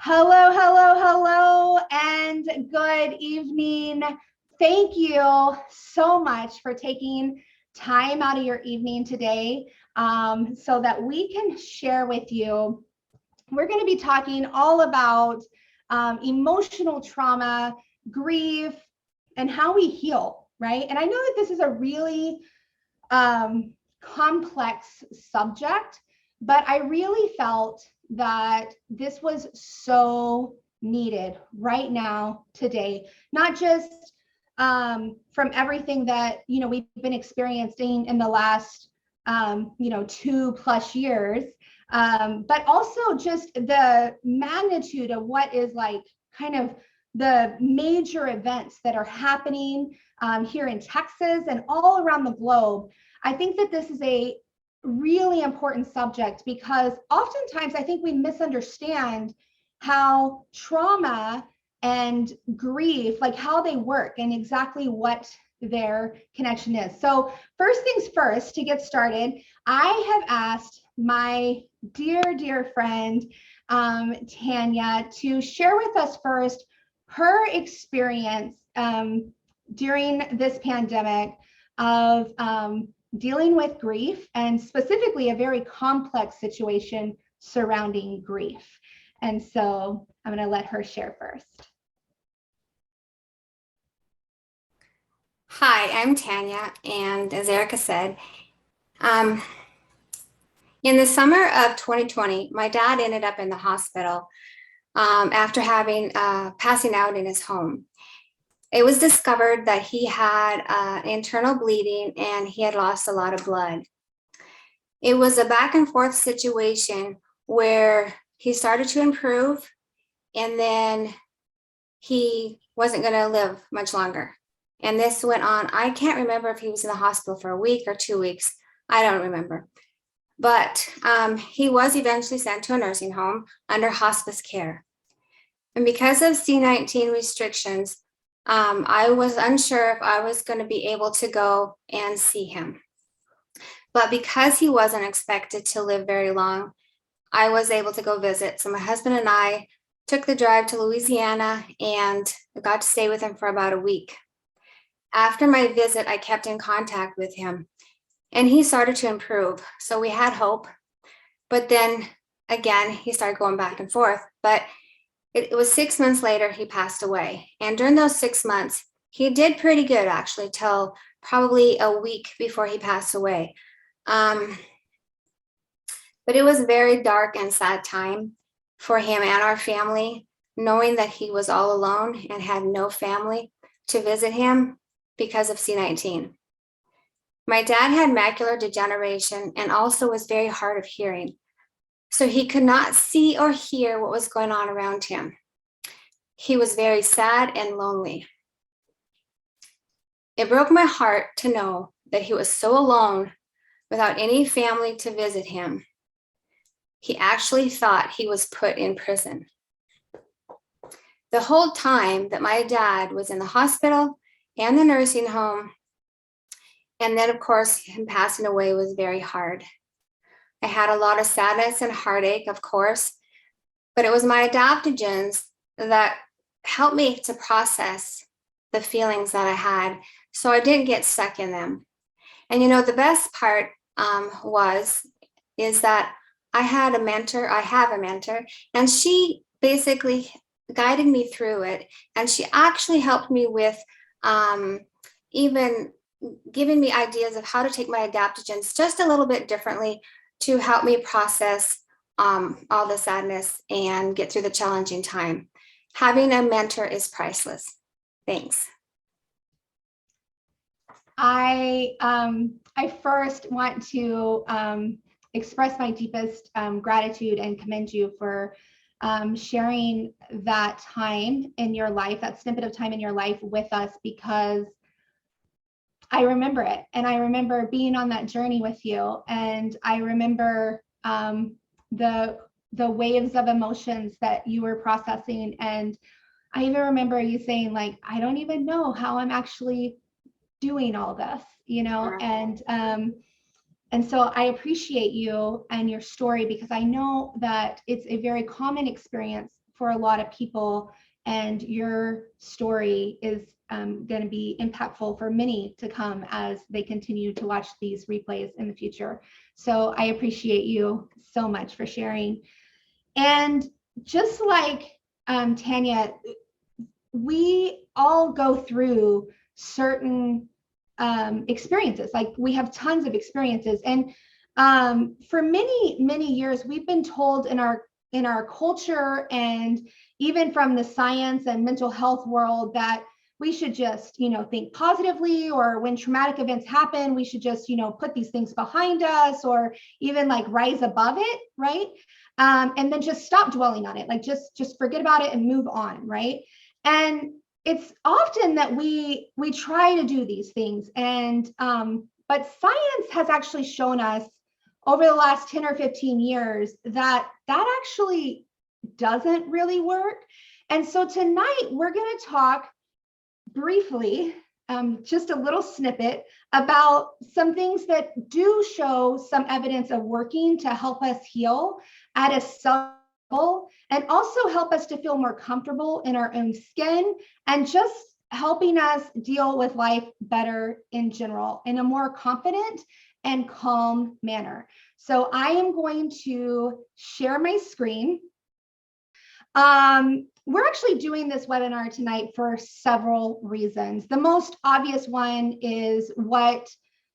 Hello, hello, hello, and good evening. Thank you so much for taking time out of your evening today so that we can share with you. We're going to be talking all about emotional trauma, grief, and how we heal, right? And I know that this is a really complex subject, but I really felt that this was so needed right now, today, not just from everything that we've been experiencing in the last 2+ years, but also just the magnitude of what is like kind of the major events that are happening here in Texas and all around the globe. I think that this is a really important subject because oftentimes I think we misunderstand how trauma and grief, like how they work and exactly what their connection is. So first things first, to get started, I have asked my dear friend, Tanya, to share with us first her experience during this pandemic of dealing with grief, and specifically a very complex situation surrounding grief. And so I'm going to let her share first. Hi, I'm Tanya, and as Erica said, in the summer of 2020, my dad ended up in the hospital after having passing out in his home. It was discovered that he had internal bleeding and he had lost a lot of blood. It was a back and forth situation where he started to improve and then he wasn't going to live much longer. And this went on, I can't remember if he was in the hospital for a week or 2 weeks. I don't remember. But he was eventually sent to a nursing home under hospice care. And because of C-19 restrictions, I was unsure if I was going to be able to go and see him. But because he wasn't expected to live very long, I was able to go visit. So my husband and I took the drive to Louisiana and got to stay with him for about a week. After my visit, I kept in contact with him and he started to improve. So we had hope, but then again, he started going back and forth. But it was 6 months later, he passed away. And during those 6 months, he did pretty good actually till probably a week before he passed away. But it was a very dark and sad time for him and our family, knowing that he was all alone and had no family to visit him because of C-19. My dad had macular degeneration and also was very hard of hearing. So he could not see or hear what was going on around him. He was very sad and lonely. It broke my heart to know that he was so alone without any family to visit him. He actually thought he was put in prison. The whole time that my dad was in the hospital and the nursing home, and then of course him passing away was very hard. I had a lot of sadness and heartache, of course, but it was my adaptogens that helped me to process the feelings that I had, so I didn't get stuck in them. And the best part is that I have a mentor, and she basically guided me through it. And she actually helped me with even giving me ideas of how to take my adaptogens just a little bit differently to help me process all the sadness and get through the challenging time. Having a mentor is priceless. Thanks. I first want to express my deepest gratitude and commend you for sharing that time in your life, that snippet of time in your life with us, because I remember it. And I remember being on that journey with you. And I remember the waves of emotions that you were processing. And I even remember you saying, like, I don't even know how I'm actually doing all this, and so I appreciate you and your story, because I know that it's a very common experience for a lot of people, and your story is going to be impactful for many to come as they continue to watch these replays in the future. So I appreciate you so much for sharing. And just like Tanya, we all go through certain experiences. Like, we have tons of experiences, and for many years we've been told in our culture, and even from the science and mental health world, that we should just, think positively, or when traumatic events happen, we should just, put these things behind us, or even like rise above it, right? And then just stop dwelling on it, like just forget about it and move on, right? And it's often that we try to do these things, and but science has actually shown us over the last 10 or 15 years that actually doesn't really work. And so tonight we're going to talk briefly, just a little snippet about some things that do show some evidence of working to help us heal at a cell level, and also help us to feel more comfortable in our own skin, and just helping us deal with life better in general, in a more confident and calm manner. So I am going to share my screen. We're actually doing this webinar tonight for several reasons. The most obvious one is what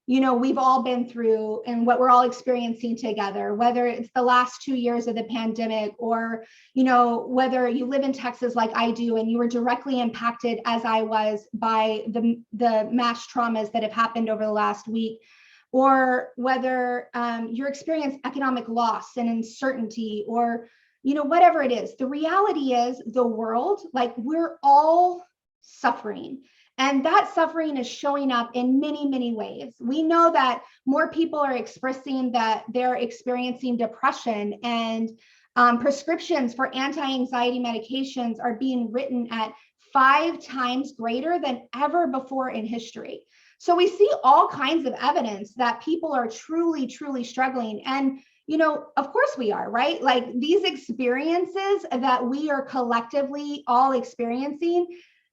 we've all been through and what we're all experiencing together, whether it's the last 2 years of the pandemic, or whether you live in Texas like I do and you were directly impacted, as I was, by the mass traumas that have happened over the last week, or whether you're experiencing economic loss and uncertainty, or whatever it is. The reality is, the world, like, we're all suffering. And that suffering is showing up in many ways. We know that more people are expressing that they're experiencing depression, and prescriptions for anti-anxiety medications are being written at 5 times greater than ever before in history. So we see all kinds of evidence that people are truly struggling. And of course we are, right? Like, these experiences that we are collectively all experiencing,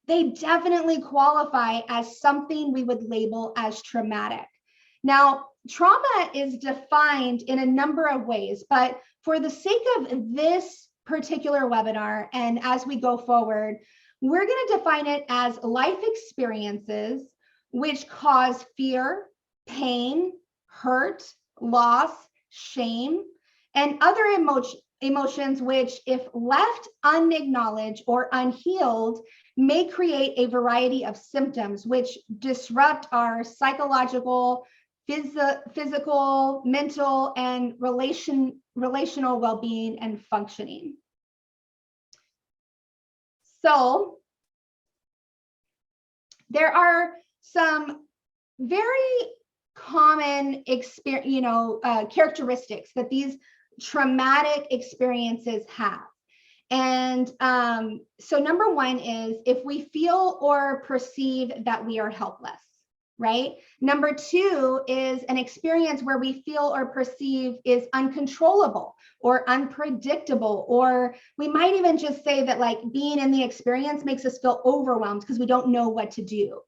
they definitely qualify as something we would label as traumatic. Now, trauma is defined in a number of ways, but for the sake of this particular webinar, and as we go forward, we're going to define it as life experiences which cause fear, pain, hurt, loss, shame, and other emotions which, if left unacknowledged or unhealed, may create a variety of symptoms which disrupt our psychological, physical, mental, and relational well-being and functioning. So there are some very common characteristics that these traumatic experiences have. And so number one is if we feel or perceive that we are helpless, right? Number two is an experience where we feel or perceive is uncontrollable or unpredictable, or we might even just say that, like, being in the experience makes us feel overwhelmed because we don't know what to do.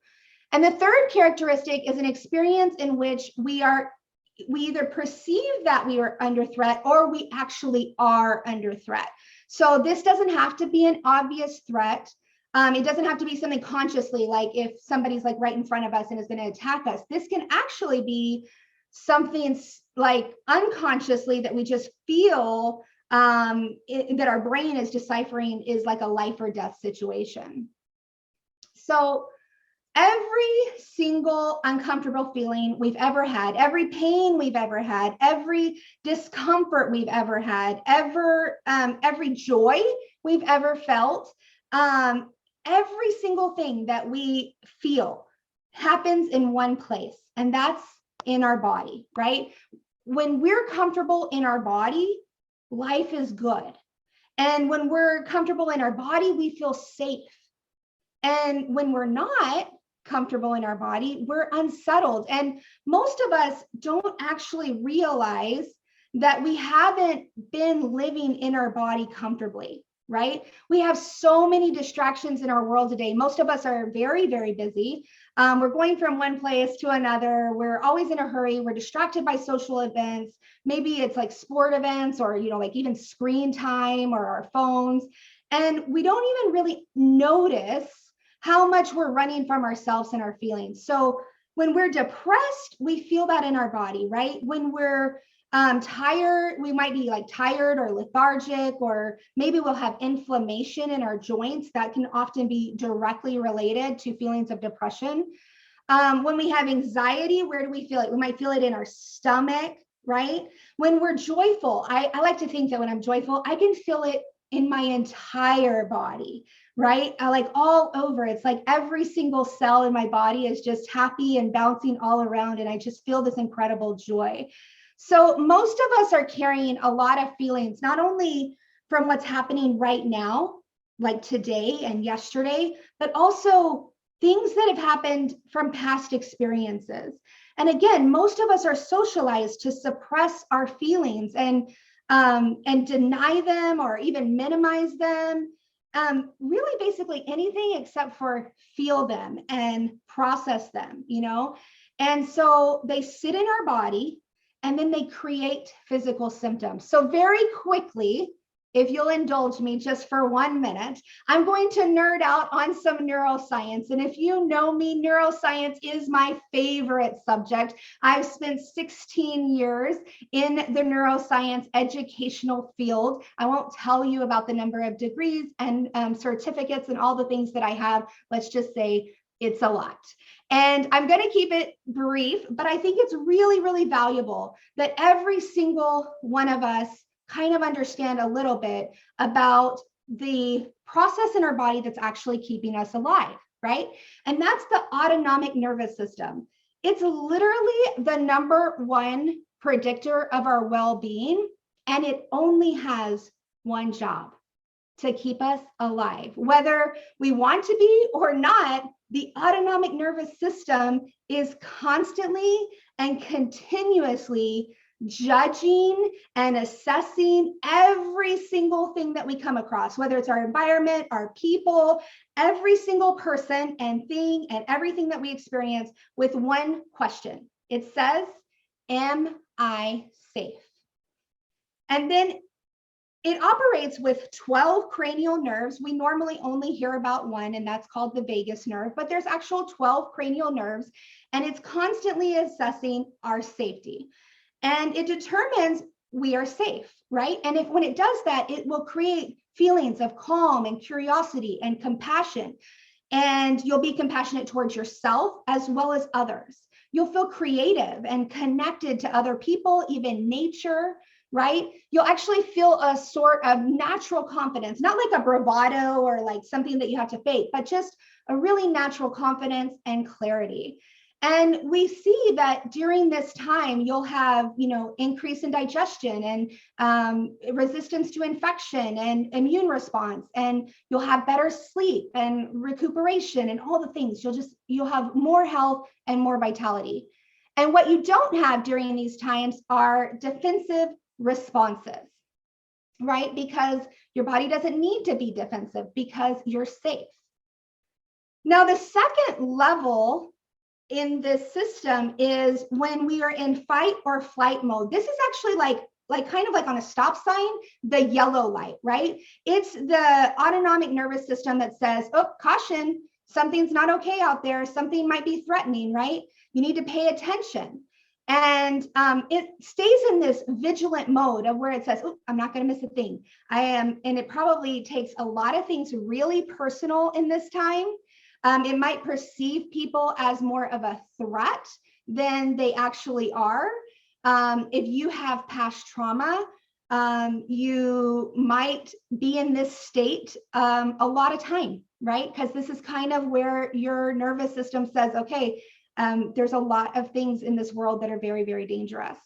And the third characteristic is an experience in which we either perceive that we are under threat, or we actually are under threat. So this doesn't have to be an obvious threat. It doesn't have to be something consciously, like if somebody's like right in front of us and is going to attack us. This can actually be something like unconsciously that we just feel that our brain is deciphering is like a life or death situation. So every single uncomfortable feeling we've ever had, every pain we've ever had, every discomfort we've ever had, every joy we've ever felt, every single thing that we feel happens in one place, and that's in our body, right? When we're comfortable in our body, life is good. And when we're comfortable in our body, we feel safe. And when we're not comfortable in our body, we're unsettled. And most of us don't actually realize that we haven't been living in our body comfortably. right? We have so many distractions in our world today. Most of us are very, very busy. We're going from one place to another. We're always in a hurry. We're distracted by social events. Maybe it's like sport events or, like even screen time or our phones. And we don't even really notice how much we're running from ourselves and our feelings. So when we're depressed, we feel that in our body, right? When we're tired, we might be like tired or lethargic, or maybe we'll have inflammation in our joints that can often be directly related to feelings of depression. When we have anxiety, where do we feel it? We might feel it in our stomach, right? When we're joyful, I like to think that when I'm joyful, I can feel it in my entire body, right? Like all over. It's like every single cell in my body is just happy and bouncing all around. And I just feel this incredible joy. So most of us are carrying a lot of feelings, not only from what's happening right now, like today and yesterday, but also things that have happened from past experiences. And again, most of us are socialized to suppress our feelings and deny them or even minimize them. Really basically anything except for feel them and process them, And so they sit in our body, and then they create physical symptoms. So very quickly, if you'll indulge me just for 1 minute, I'm going to nerd out on some neuroscience. And if you know me, neuroscience is my favorite subject. I've spent 16 years in the neuroscience educational field. I won't tell you about the number of degrees and certificates and all the things that I have. Let's just say it's a lot. And I'm going to keep it brief, but I think it's really, really valuable that every single one of us kind of understand a little bit about the process in our body that's actually keeping us alive, right? And that's the autonomic nervous system. It's literally the number one predictor of our well-being, and it only has one job: to keep us alive. Whether we want to be or not, the autonomic nervous system is constantly and continuously judging and assessing every single thing that we come across, whether it's our environment, our people, every single person and thing and everything that we experience, with one question. It says, am I safe? And then it operates with 12 cranial nerves. We normally only hear about one, and that's called the vagus nerve, but there's actual 12 cranial nerves, and it's constantly assessing our safety. And it determines we are safe, right? And when it does that, it will create feelings of calm and curiosity and compassion. And you'll be compassionate towards yourself as well as others. You'll feel creative and connected to other people, even nature, right? You'll actually feel a sort of natural confidence, not like a bravado or like something that you have to fake, but just a really natural confidence and clarity. And we see that during this time, you'll have, increase in digestion and resistance to infection and immune response, and you'll have better sleep and recuperation and all the things. You'll have more health and more vitality. And what you don't have during these times are defensive responses, right? Because your body doesn't need to be defensive because you're safe. Now, the second level in this system is when we are in fight or flight mode. This is actually like kind of like on a stop sign, the yellow light, right? It's the autonomic nervous system that says, oh, caution, something's not okay out there. Something might be threatening, right? You need to pay attention. And it stays in this vigilant mode of where it says, oh, I'm not going to miss a thing. And it probably takes a lot of things really personal in this time. It might perceive people as more of a threat than they actually are. If you have past trauma, you might be in this state a lot of time, right? Because this is kind of where your nervous system says, okay, there's a lot of things in this world that are very, very dangerous.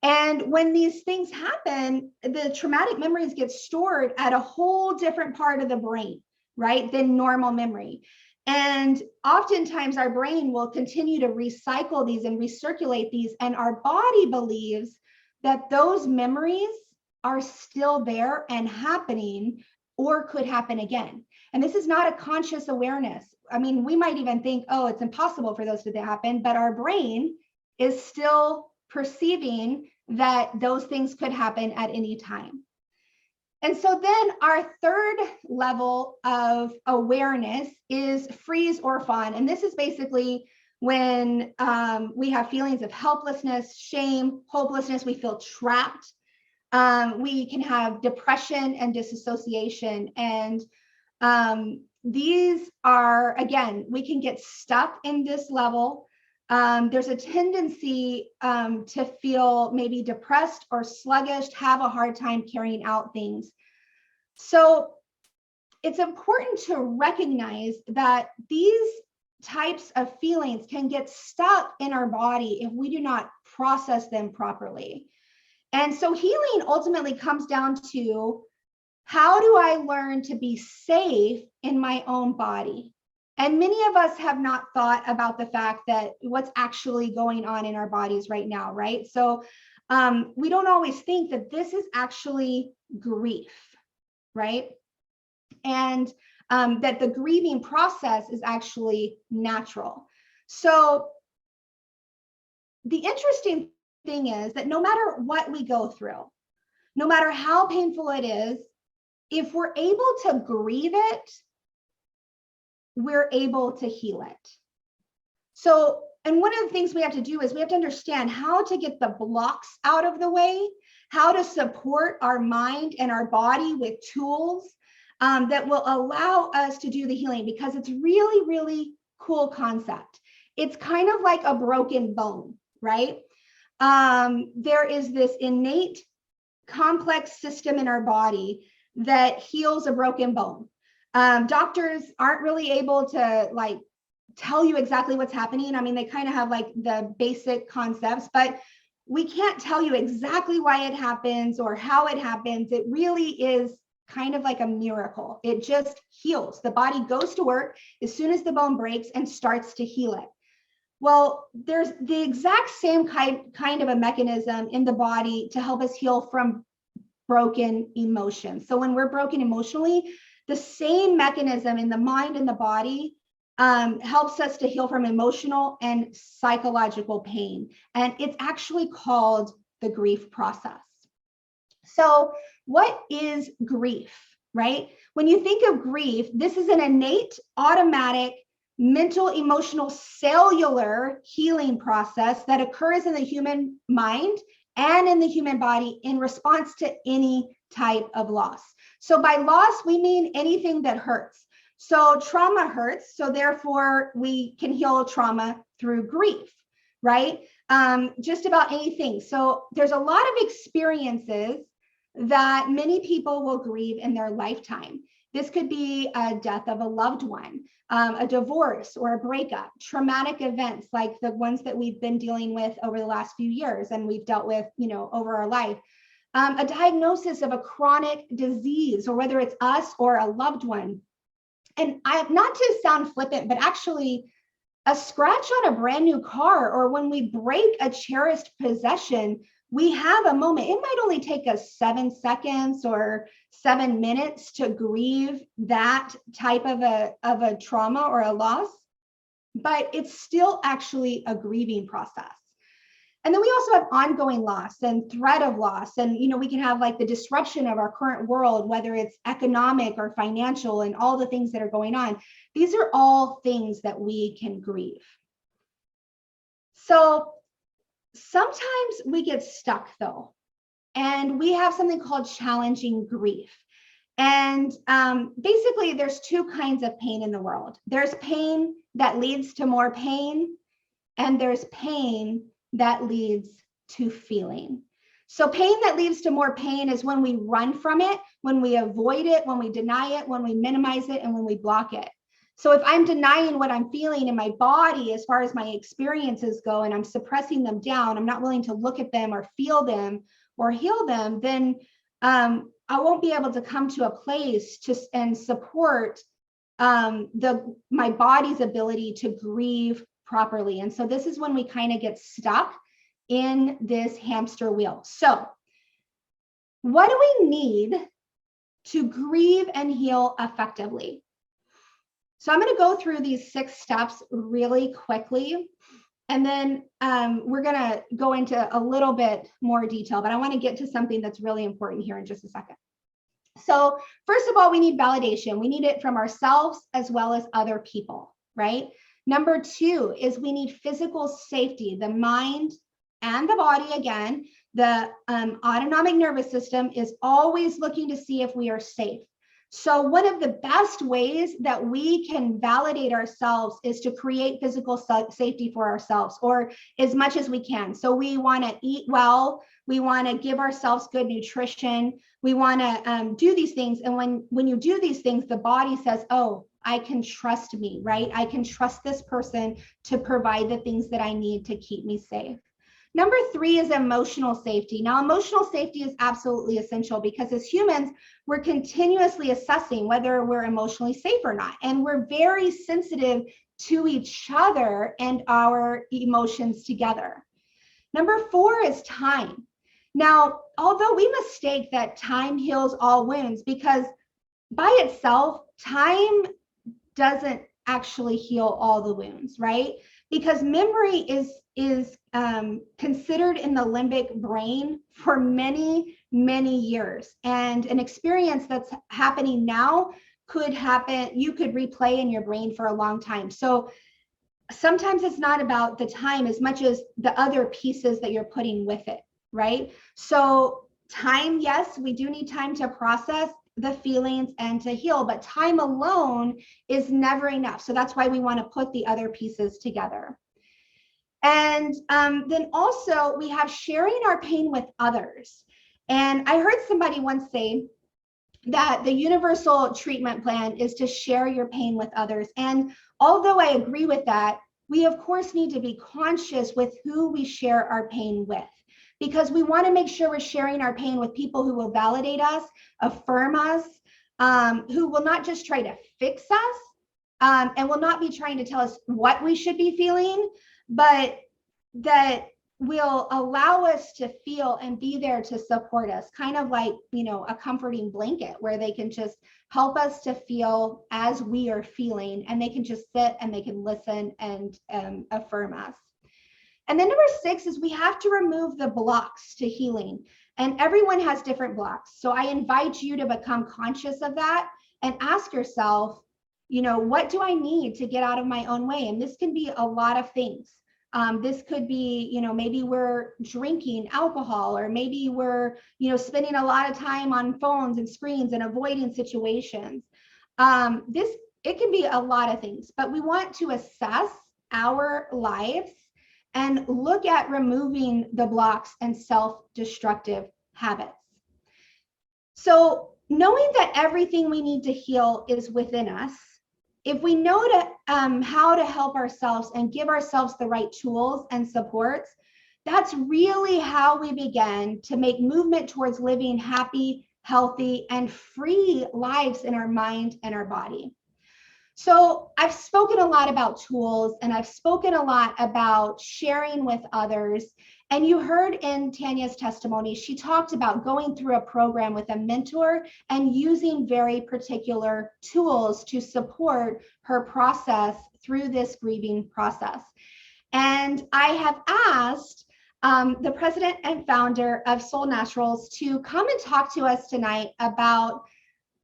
And when these things happen, the traumatic memories get stored at a whole different part of the brain, right, than normal memory. And oftentimes our brain will continue to recycle these and recirculate these, and our body believes that those memories are still there and happening, or could happen again. And this is not a conscious awareness. I mean, we might even think, oh, it's impossible for those to happen, but our brain is still perceiving that those things could happen at any time. And so then our third level of awareness is freeze or fawn. And this is basically when we have feelings of helplessness, shame, hopelessness, we feel trapped. We can have depression and disassociation. And these are, again, we can get stuck in this level. There's a tendency to feel maybe depressed or sluggish, have a hard time carrying out things. So it's important to recognize that these types of feelings can get stuck in our body if we do not process them properly. And so healing ultimately comes down to, how do I learn to be safe in my own body? And many of us have not thought about the fact that what's actually going on in our bodies right now, right? So we don't always think that this is actually grief, right? And that the grieving process is actually natural. So the interesting thing is that no matter what we go through, no matter how painful it is, if we're able to grieve it, we're able to heal it. So, and one of the things we have to do is we have to understand how to get the blocks out of the way, how to support our mind and our body with tools that will allow us to do the healing, because it's really, really cool concept. It's kind of like a broken bone, right? There is this innate complex system in our body that heals a broken bone. Doctors aren't really able to like tell you exactly what's happening. I mean, they kind of have like the basic concepts, but we can't tell you exactly why it happens or how it happens. It really is kind of like a miracle. It just heals. The body goes to work as soon as the bone breaks and starts to heal it. Well, there's the exact same kind of a mechanism in the body to help us heal from broken emotions. So when we're broken emotionally, the same mechanism in the mind and the body helps us to heal from emotional and psychological pain. And it's actually called the grief process. So what is grief, right? When you think of grief, this is an innate, automatic, mental, emotional, cellular healing process that occurs in the human mind and in the human body in response to any type of loss. So by loss, we mean anything that hurts. So trauma hurts, so therefore we can heal trauma through grief, right? Just about anything. So there's a lot of experiences that many people will grieve in their lifetime. This could be a death of a loved one, a divorce or a breakup, traumatic events like the ones that we've been dealing with over the last few years and we've dealt with, over our life, a diagnosis of a chronic disease, or whether it's us or a loved one. And not to sound flippant, but actually a scratch on a brand new car, or when we break a cherished possession, we have a moment. It might only take us 7 seconds or 7 minutes to grieve that type of a trauma or a loss, but it's still actually a grieving process. And then we also have ongoing loss and threat of loss. And, we can have like the disruption of our current world, whether it's economic or financial and all the things that are going on. These are all things that we can grieve. So sometimes we get stuck though, and we have something called challenging grief. And basically there's two kinds of pain in the world. There's pain that leads to more pain, and there's pain that leads to feeling. So pain that leads to more pain is when we run from it, when we avoid it, when we deny it, when we minimize it, and when we block it. So if I'm denying what I'm feeling in my body as far as my experiences go, and I'm suppressing them down, I'm not willing to look at them or feel them or heal them, then I won't be able to come to a place and support my body's ability to grieve properly. And so this is when we kind of get stuck in this hamster wheel. So what do we need to grieve and heal effectively. So I'm going to go through these 6 steps really quickly, and then we're going to go into a little bit more detail, but I want to get to something that's really important here in just a second. So first of all, we need validation. We need it from ourselves as well as other people, right? Number 2 is we need physical safety, the mind and the body. Again, the autonomic nervous system is always looking to see if we are safe. So one of the best ways that we can validate ourselves is to create physical safety for ourselves, or as much as we can. So we want to eat well. We want to give ourselves good nutrition. We want to do these things. And when you do these things, the body says, oh, I can trust me, right? I can trust this person to provide the things that I need to keep me safe. Number 3 is emotional safety. Now, emotional safety is absolutely essential because as humans, we're continuously assessing whether we're emotionally safe or not. And we're very sensitive to each other and our emotions together. Number 4 is time. Now, although we mistake that time heals all wounds, because by itself, time doesn't actually heal all the wounds, right? Because memory is considered in the limbic brain for many, many years. And an experience that's happening now could happen, you could replay in your brain for a long time. So sometimes it's not about the time as much as the other pieces that you're putting with it, right? So time, yes, we do need time to process the feelings and to heal, but time alone is never enough. So that's why we want to put the other pieces together. And then also we have sharing our pain with others. And I heard somebody once say that the universal treatment plan is to share your pain with others. And although I agree with that, we of course need to be conscious with who we share our pain with, because we want to make sure we're sharing our pain with people who will validate us, affirm us, who will not just try to fix us, and will not be trying to tell us what we should be feeling, but that will allow us to feel and be there to support us, kind of like, you know, a comforting blanket where they can just help us to feel as we are feeling, and they can just sit and they can listen and affirm us. And then number 6 is we have to remove the blocks to healing. And everyone has different blocks. So I invite you to become conscious of that and ask yourself, you know, what do I need to get out of my own way? And this can be a lot of things. This could be, you know, maybe we're drinking alcohol, or maybe we're, you know, spending a lot of time on phones and screens and avoiding situations. It can be a lot of things, but we want to assess our lives and look at removing the blocks and self-destructive habits. So knowing that everything we need to heal is within us, if we know how to help ourselves and give ourselves the right tools and supports, that's really how we begin to make movement towards living happy, healthy, and free lives in our mind and our body. So I've spoken a lot about tools, and I've spoken a lot about sharing with others. And you heard in Tanya's testimony, she talked about going through a program with a mentor and using very particular tools to support her process through this grieving process. And I have asked the president and founder of Soul Naturals to come and talk to us tonight about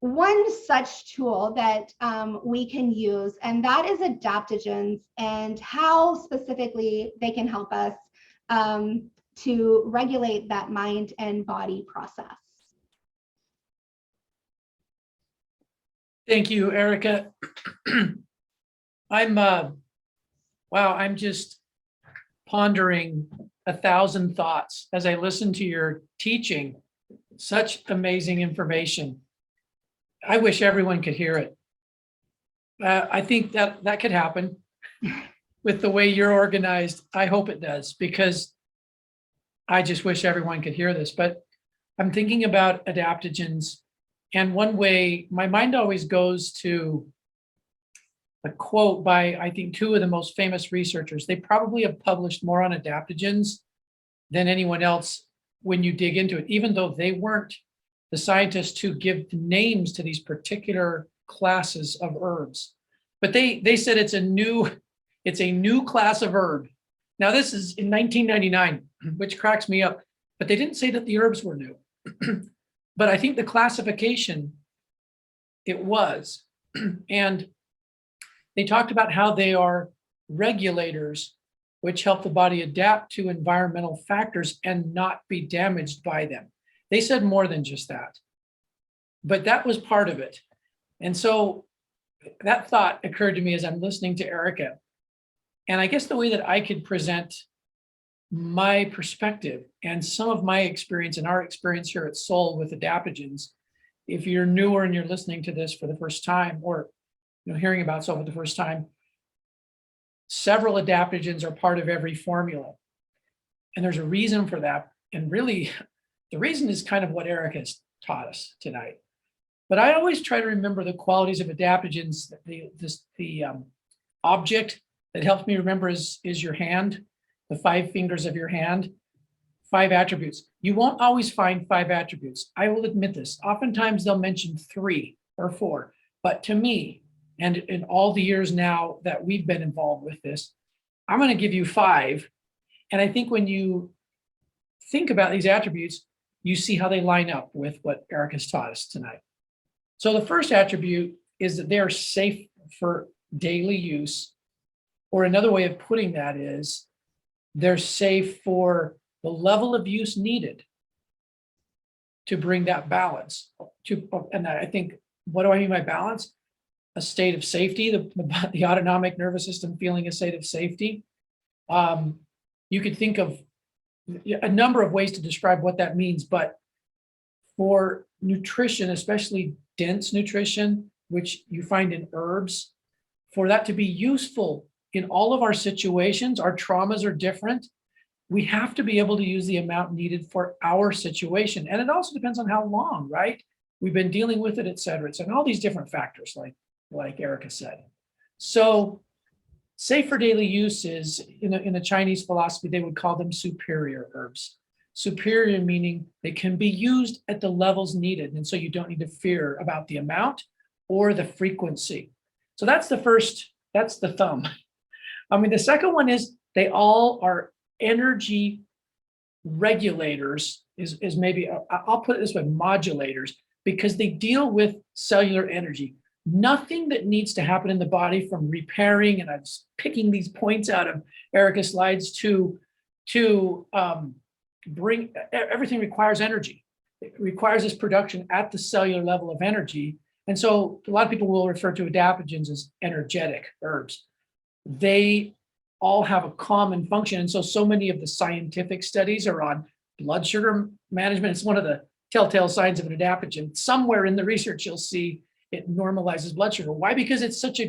one such tool that we can use, and that is adaptogens, and how specifically they can help us to regulate that mind and body process. Thank you, Erica. I'm just pondering 1,000 thoughts as I listen to your teaching. Such amazing information. I wish everyone could hear it. I think that could happen with the way you're organized. I hope it does, because I just wish everyone could hear this. But I'm thinking about adaptogens, and one way my mind always goes to a quote by, I think, 2 of the most famous researchers. They probably have published more on adaptogens than anyone else when you dig into it, even though they weren't the scientists to give names to these particular classes of herbs. But they said it's a new class of herb. Now this is in 1999, which cracks me up, but they didn't say that the herbs were new. But I think the classification, it was. And they talked about how they are regulators, which help the body adapt to environmental factors and not be damaged by them. They said more than just that, but that was part of it. And so that thought occurred to me as I'm listening to Erica. And I guess the way that I could present my perspective and some of my experience and our experience here at Solle with adaptogens, if you're newer and you're listening to this for the first time, or hearing about Solle for the first time, several adaptogens are part of every formula. And there's a reason for that. And really, the reason is kind of what Eric has taught us tonight. But I always try to remember the qualities of adaptogens. The object that helps me remember is your hand, the 5 fingers of your hand, 5 attributes. You won't always find 5 attributes. I will admit this. Oftentimes they'll mention 3 or 4. But to me, and in all the years now that we've been involved with this, I'm going to give you 5. And I think when you think about these attributes, you see how they line up with what Eric has taught us tonight. So the first attribute is that they are safe for daily use, or another way of putting that is they're safe for the level of use needed to bring that balance. And I think, what do I mean by balance? A state of safety, the autonomic nervous system feeling a state of safety. You could think of a number of ways to describe what that means, but for nutrition, especially dense nutrition, which you find in herbs, for that to be useful in all of our situations, our traumas are different. We have to be able to use the amount needed for our situation. And it also depends on how long, right? We've been dealing with it, et cetera. And all these different factors, like Erica said. So safe for daily use is, in the Chinese philosophy, they would call them superior herbs. Superior meaning they can be used at the levels needed. And so you don't need to fear about the amount or the frequency. So that's the first, that's the thumb. The second one is they all are energy regulators, is maybe, I'll put it this way, modulators, because they deal with cellular energy. Nothing that needs to happen in the body, from repairing, and I was picking these points out of Erica's slides, to bring, everything requires energy. It requires this production at the cellular level of energy. And so a lot of people will refer to adaptogens as energetic herbs. They all have a common function. And so many of the scientific studies are on blood sugar management. It's one of the telltale signs of an adaptogen. Somewhere in the research, you'll see it normalizes blood sugar. Why? Because it's such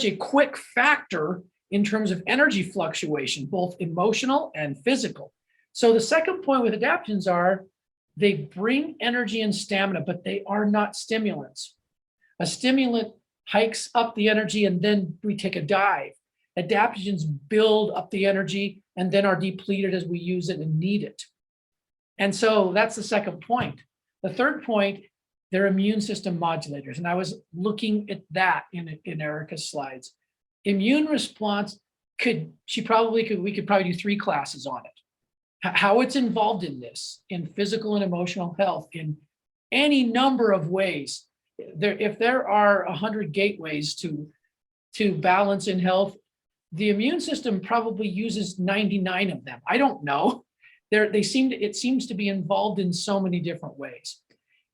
a quick factor in terms of energy fluctuation, both emotional and physical. So the second point with adaptogens are they bring energy and stamina, but they are not stimulants. A stimulant hikes up the energy and then we take a dive. Adaptogens build up the energy and then are depleted as we use it and need it. And so that's the second point. The third point, they're immune system modulators. And I was looking at that in Erica's slides. Immune response we could probably do 3 classes on it. How it's involved in this, in physical and emotional health, in any number of ways. If there are 100 gateways to balance in health, the immune system probably uses 99 of them. I don't know. It seems to be involved in so many different ways.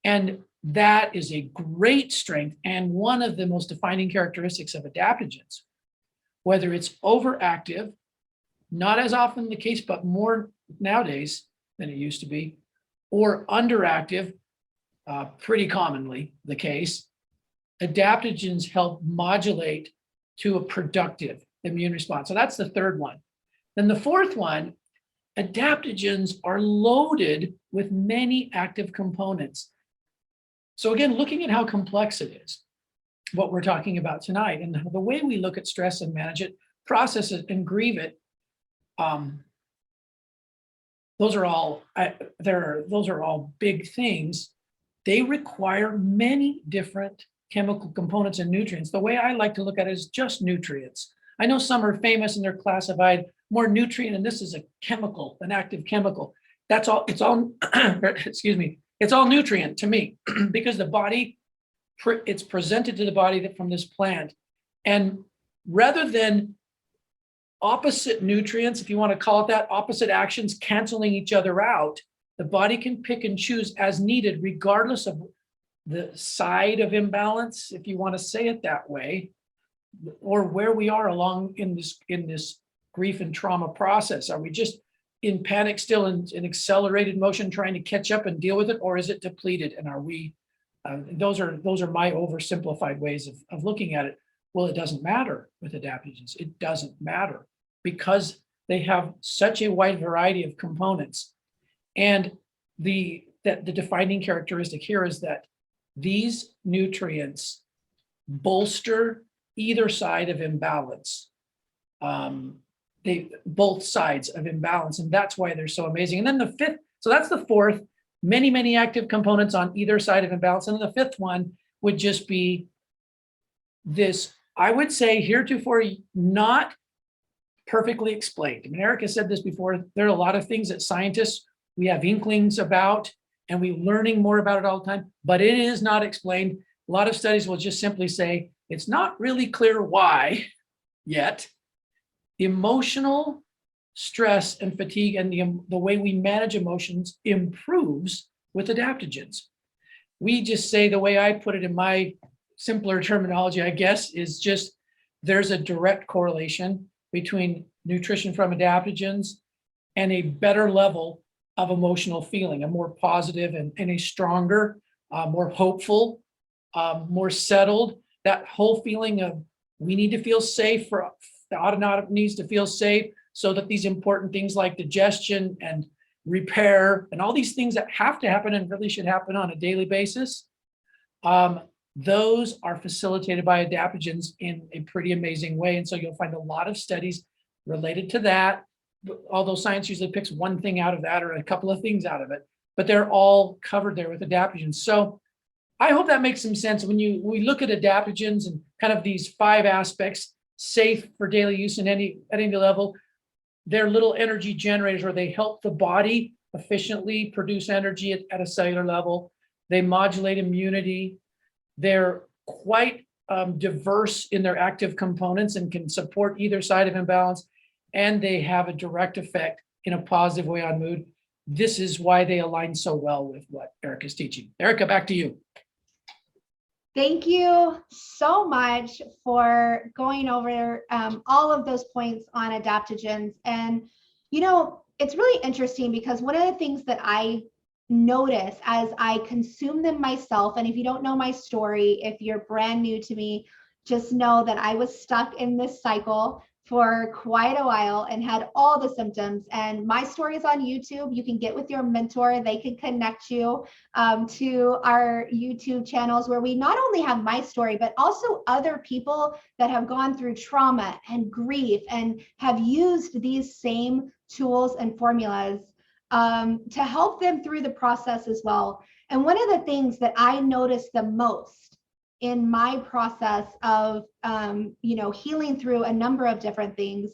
And that is a great strength and one of the most defining characteristics of adaptogens. Whether it's overactive, not as often the case, but more nowadays than it used to be, or underactive, pretty commonly the case, adaptogens help modulate to a productive immune response. So that's the third one. Then the fourth one, adaptogens are loaded with many active components. So again, looking at how complex it is, what we're talking about tonight, and the way we look at stress and manage it, process it, and grieve it, those are all big things. they require many different chemical components and nutrients. The way I like to look at it is just nutrients. I know some are famous and they're classified more nutrient, and this is a chemical, an active chemical. That's all, it's all, excuse me, it's all nutrient to me because the body, it's presented to the body from this plant. And rather than opposite nutrients, if you want to call it that, opposite actions canceling each other out, the body can pick and choose as needed, regardless of the side of imbalance, if you want to say it that way, or where we are along in this grief and trauma process. Are we just in panic still in accelerated motion trying to catch up and deal with it, or is it depleted? And are we, those are my oversimplified ways of looking at it. Well, it doesn't matter with adaptogens. It doesn't matter because they have such a wide variety of components. And the defining characteristic here is that these nutrients bolster either side of imbalance. Both sides of imbalance, and that's why they're so amazing. And then the fifth, so that's the fourth, many active components on either side of imbalance. And then the fifth one would just be this, I would say, heretofore not perfectly explained. I mean, Eric has said this before, there are a lot of things that scientists, we have inklings about, and we're learning more about it all the time, but it is not explained. A lot of studies will just simply say, it's not really clear why yet. Emotional stress and fatigue and the way we manage emotions improves with adaptogens. We just say, the way I put it in my simpler terminology, I guess, is just there's a direct correlation between nutrition from adaptogens and a better level of emotional feeling, a more positive and a stronger, more hopeful, more settled. That whole feeling of we need to feel safe, for the autonomic needs to feel safe so that these important things like digestion and repair and all these things that have to happen and really should happen on a daily basis, those are facilitated by adaptogens in a pretty amazing way. And so you'll find a lot of studies related to that, although science usually picks one thing out of that or a couple of things out of it, but they're all covered there with adaptogens. So I hope that makes some sense. When we look at adaptogens and kind of these 5 aspects, safe for daily use at any level, they're little energy generators where they help the body efficiently produce energy at a cellular level. They modulate immunity. They're quite diverse in their active components and can support either side of imbalance. And they have a direct effect in a positive way on mood. This is why they align so well with what Erica is teaching. Erica, back to you. Thank you so much for going over all of those points on adaptogens. And, you know, it's really interesting because one of the things that I notice as I consume them myself, and if you don't know my story, if you're brand new to me, just know that I was stuck in this cycle for quite a while and had all the symptoms. And my story is on YouTube. You can get with your mentor. They can connect you to our YouTube channels where we not only have my story, but also other people that have gone through trauma and grief and have used these same tools and formulas to help them through the process as well. And one of the things that I noticed the most in my process of healing through a number of different things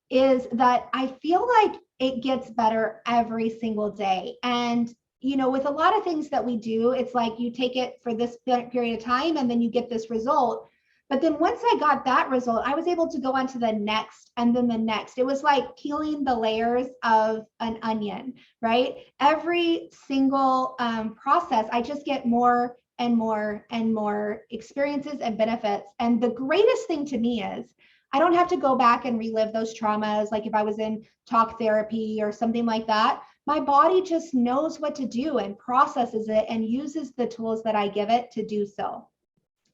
is that I feel like it gets better every single day. And with a lot of things that we do, it's like you take it for this period of time and then you get this result. But then once I got that result, I was able to go on to the next and then the next. It was like peeling the layers of an onion, right? Every single process, I just get more and more and more experiences and benefits. And the greatest thing to me is I don't have to go back and relive those traumas. Like if I was in talk therapy or something like that, my body just knows what to do and processes it and uses the tools that I give it to do so.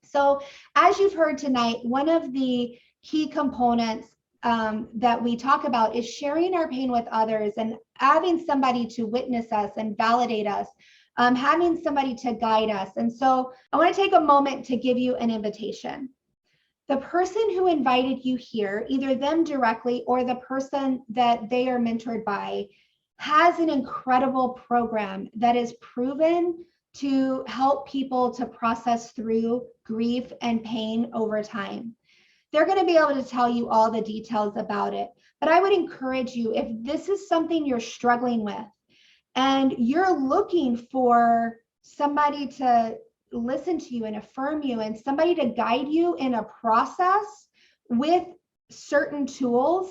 So as you've heard tonight, one of the key components that we talk about is sharing our pain with others and having somebody to witness us and validate us. Having somebody to guide us. And so I want to take a moment to give you an invitation. The person who invited you here, either them directly or the person that they are mentored by, has an incredible program that is proven to help people to process through grief and pain over time. They're going to be able to tell you all the details about it. But I would encourage you, if this is something you're struggling with and you're looking for somebody to listen to you and affirm you and somebody to guide you in a process with certain tools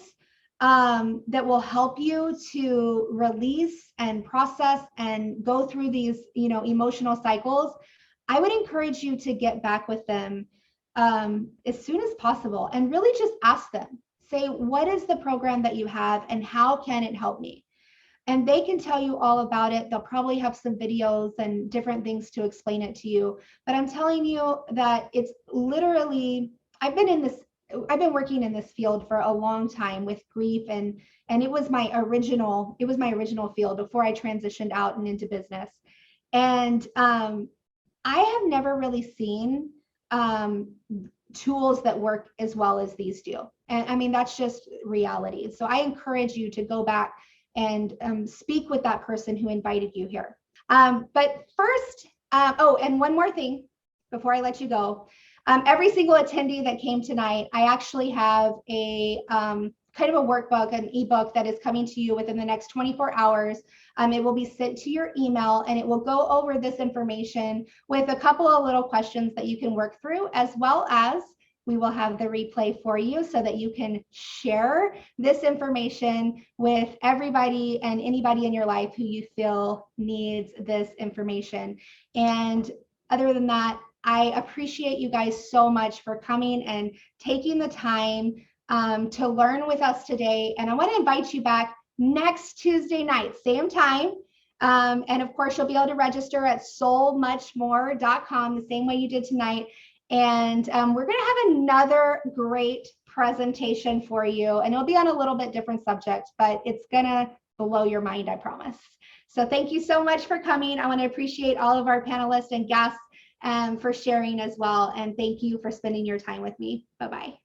that will help you to release and process and go through these, emotional cycles, I would encourage you to get back with them as soon as possible and really just ask them, say, what is the program that you have and how can it help me? And they can tell you all about it. They'll probably have some videos and different things to explain it to you. But I'm telling you that it's literally, I've been working in this field for a long time with grief, and it was my original field before I transitioned out and into business. And I have never really seen tools that work as well as these do. And I mean, that's just reality. So I encourage you to go back and speak with that person who invited you here. But first, and one more thing before I let you go. Every single attendee that came tonight, I actually have a kind of a workbook, an ebook that is coming to you within the next 24 hours. It will be sent to your email and it will go over this information with a couple of little questions that you can work through, as well as we will have the replay for you so that you can share this information with everybody and anybody in your life who you feel needs this information. And other than that, I appreciate you guys so much for coming and taking the time to learn with us today. And I want to invite you back next Tuesday night, same time. And of course, you'll be able to register at soulmuchmore.com the same way you did tonight. And we're going to have another great presentation for you. And it'll be on a little bit different subject, but it's going to blow your mind, I promise. So thank you so much for coming. I want to appreciate all of our panelists and guests for sharing as well. And thank you for spending your time with me. Bye-bye.